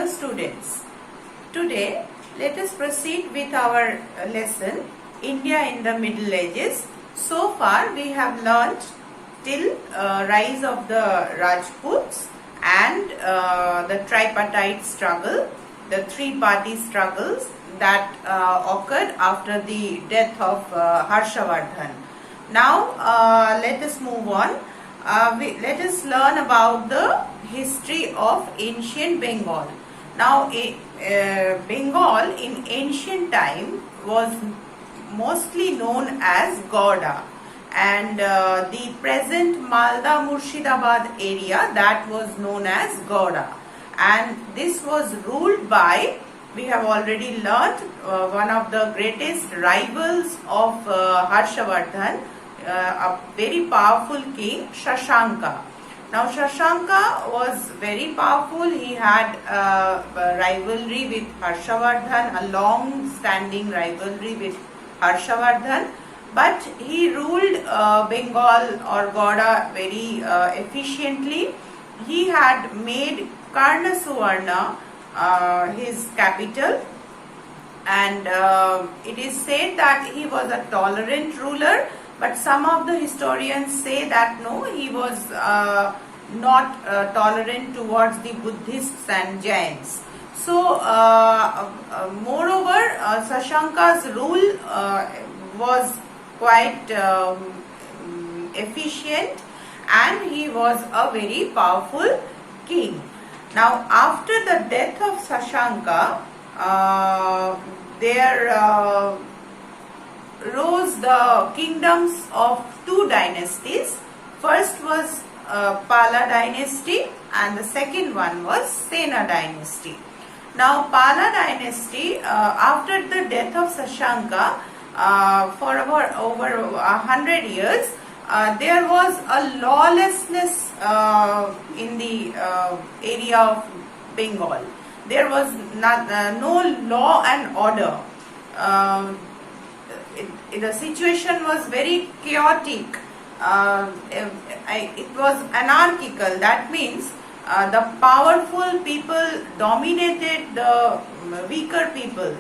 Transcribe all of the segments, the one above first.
Hello students, today let us proceed with our lesson India in the Middle Ages. So far we have learnt till rise of the Rajputs and the tripartite struggle, the three-party struggles that occurred after the death of Harshavardhan. Now let us move on. Let us learn about the history of ancient Bengal. Now Bengal in ancient time was mostly known as Gauda, and the present Malda Murshidabad area, that was known as Gauda, and this was ruled by, we have already learnt, one of the greatest rivals of Harshavardhan, a very powerful king, Shashanka. Now Shashanka was very powerful. He had a rivalry with Harshavardhan, a long-standing rivalry with Harshavardhan, but he ruled Bengal or Gauda very efficiently. He had made Karnasuvarna his capital, and it is said that he was a tolerant ruler, but some of the historians say that no, he was not tolerant towards the Buddhists and Jains. So moreover, Shashanka's rule was quite efficient, and he was a very powerful king. Now after the death of Shashanka, there rose the kingdoms of two dynasties. First was Pala dynasty and the second one was Sena dynasty. Now Pala dynasty, after the death of Shashanka, for over 100 years, there was a lawlessness in the area of Bengal. There was no law and order. The situation was very chaotic. It was anarchical. That means the powerful people dominated the weaker people,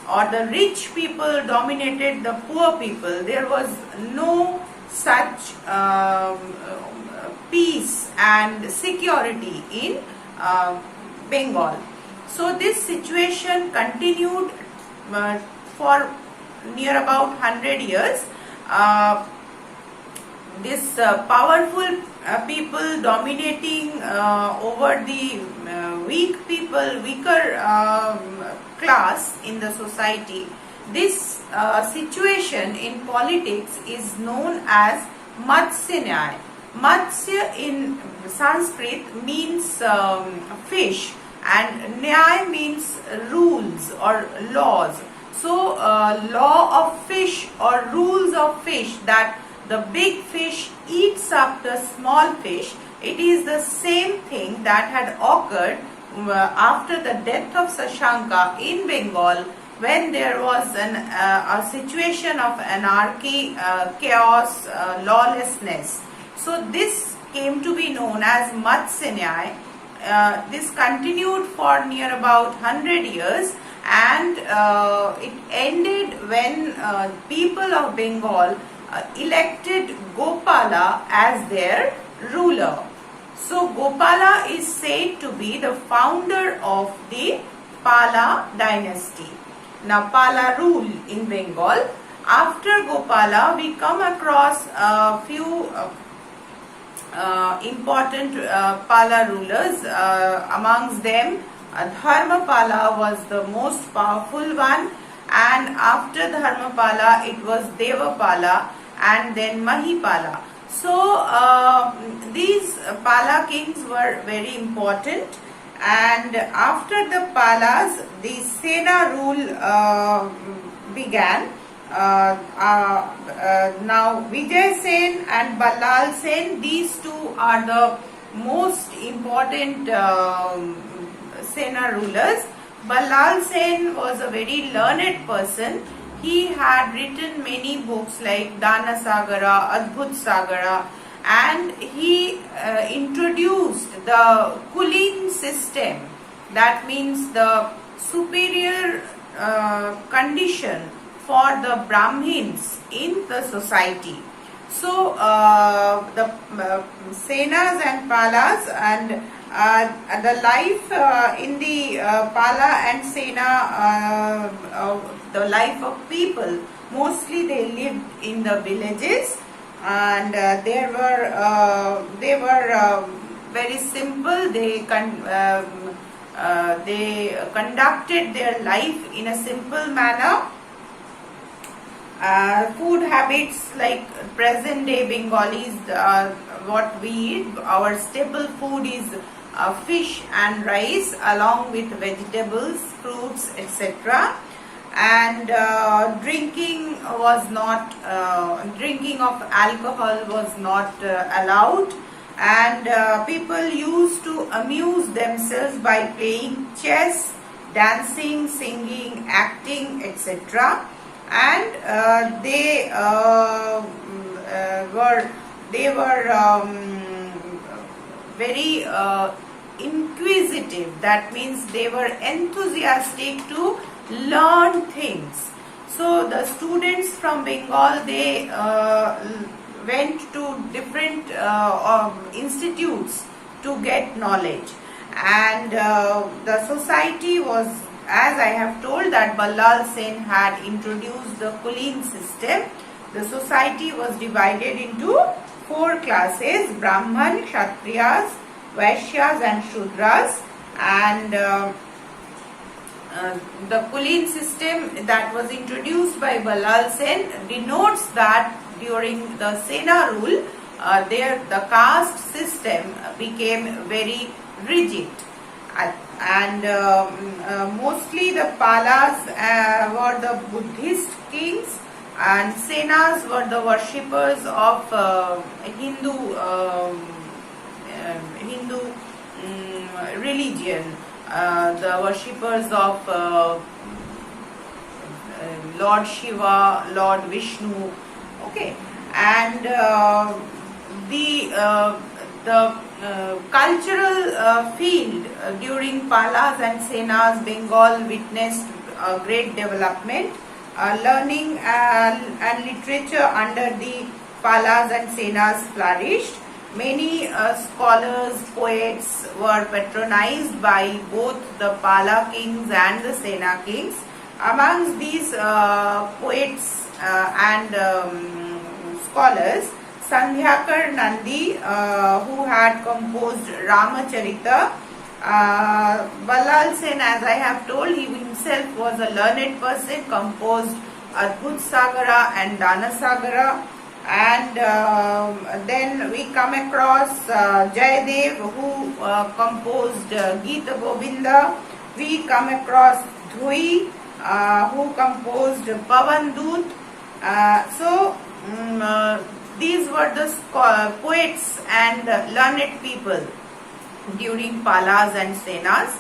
or the rich people dominated the poor people. There was no such peace and security in Bengal. So this situation continued for near about 100 years. This powerful people dominating over the weak people, weaker class in the society. This situation in politics is known as Matsya Nyaya. Matsya in Sanskrit means fish, and Nyaya means rules or laws. So law of fish or rules of fish, that the big fish eats up the small fish, it is the same thing that had occurred after the death of Shashanka in Bengal, when there was a situation of anarchy, chaos, lawlessness. So this came to be known as Matsya Nyaya. This continued for near about 100 years, and it ended when people of Bengal elected Gopala as their ruler. So Gopala is said to be the founder of the Pala dynasty. Now Pala rule in Bengal. After Gopala, we come across a few important Pala rulers. Amongst them, Dharmapala was the most powerful one, and after Dharmapala it was Devapala and then Mahipala. So these Pala kings were very important, and after the Palas, the Sena rule began. Now Vijay Sen and Ballal Sen, these two are the most important Sena rulers. Ballal Sen was a very learned person. He had written many books like Dana Sagara, Adbhut Sagara, and he introduced the Kulin system that means the superior condition for the Brahmins in the society. So the Senas and Palas and the life in the Pala and Sena, the life of people, mostly they lived in the villages, and they were very simple. They conducted their life in a simple manner. Food habits like present day Bengalis, what we eat, our staple food is fish and rice along with vegetables, fruits, etc. And drinking of alcohol was not allowed, and people used to amuse themselves by playing chess, dancing, singing, acting, etc. And they were very inquisitive. That means they were enthusiastic to learn things. So the students from Bengal, they went to different institutes to get knowledge, and the society was, as I have told, that Ballal Sen had introduced the Kulin system. The society was divided into 4 classes: Brahman, Kshatriyas, Vaishyas and Shudras. And the Kulin system that was introduced by Ballal Sen denotes that during the Sena rule, the caste system became very rigid. And mostly the Palas were the Buddhist kings, and Senas were the worshippers of Hindu religion, the worshippers of Lord Shiva, Lord Vishnu. Okay, and the cultural field during Palas and Senas, Bengal witnessed great development. Learning and literature under the Palas and Senas flourished. Many scholars, poets were patronized by both the Pala kings and the Sena kings. Amongst these poets and scholars, Sandhyakar Nandi, who had composed Ramacharita. Ballal Sen, as I have told, he himself was a learned person, composed Adbhut Sagara and Dana Sagara. And then we come across Jayadev, who composed Gita Govinda. We come across Dhui, who composed Pavan Doot. These were the poets and learned people during Palas and Senas.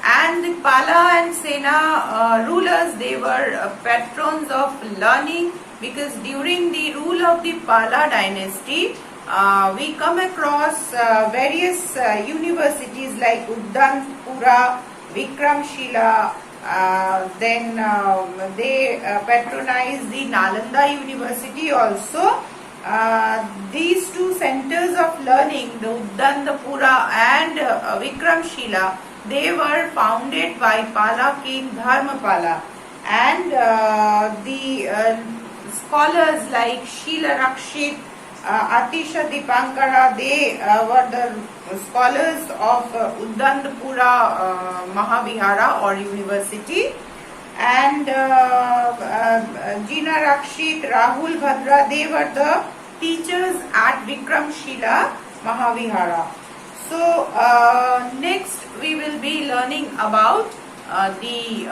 And the Pala and Sena rulers, they were patrons of learning, because during the rule of the Pala dynasty, we come across various universities like Uddanpura, Vikramshila. Then they patronized the Nalanda University also. These 2 centers of learning, the Uddanpura and Vikramshila, they were founded by Pala king Dharmapala. And the scholars like Sheela Rakshit, Atisha Dipankara, they were the scholars of Uddanpura Mahavihara or university. And Jina Rakshit, Rahul Bhadra, they were the teachers at Vikramshila Mahavihara. So next we will be learning about the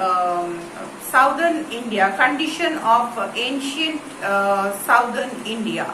southern India, condition of ancient southern India.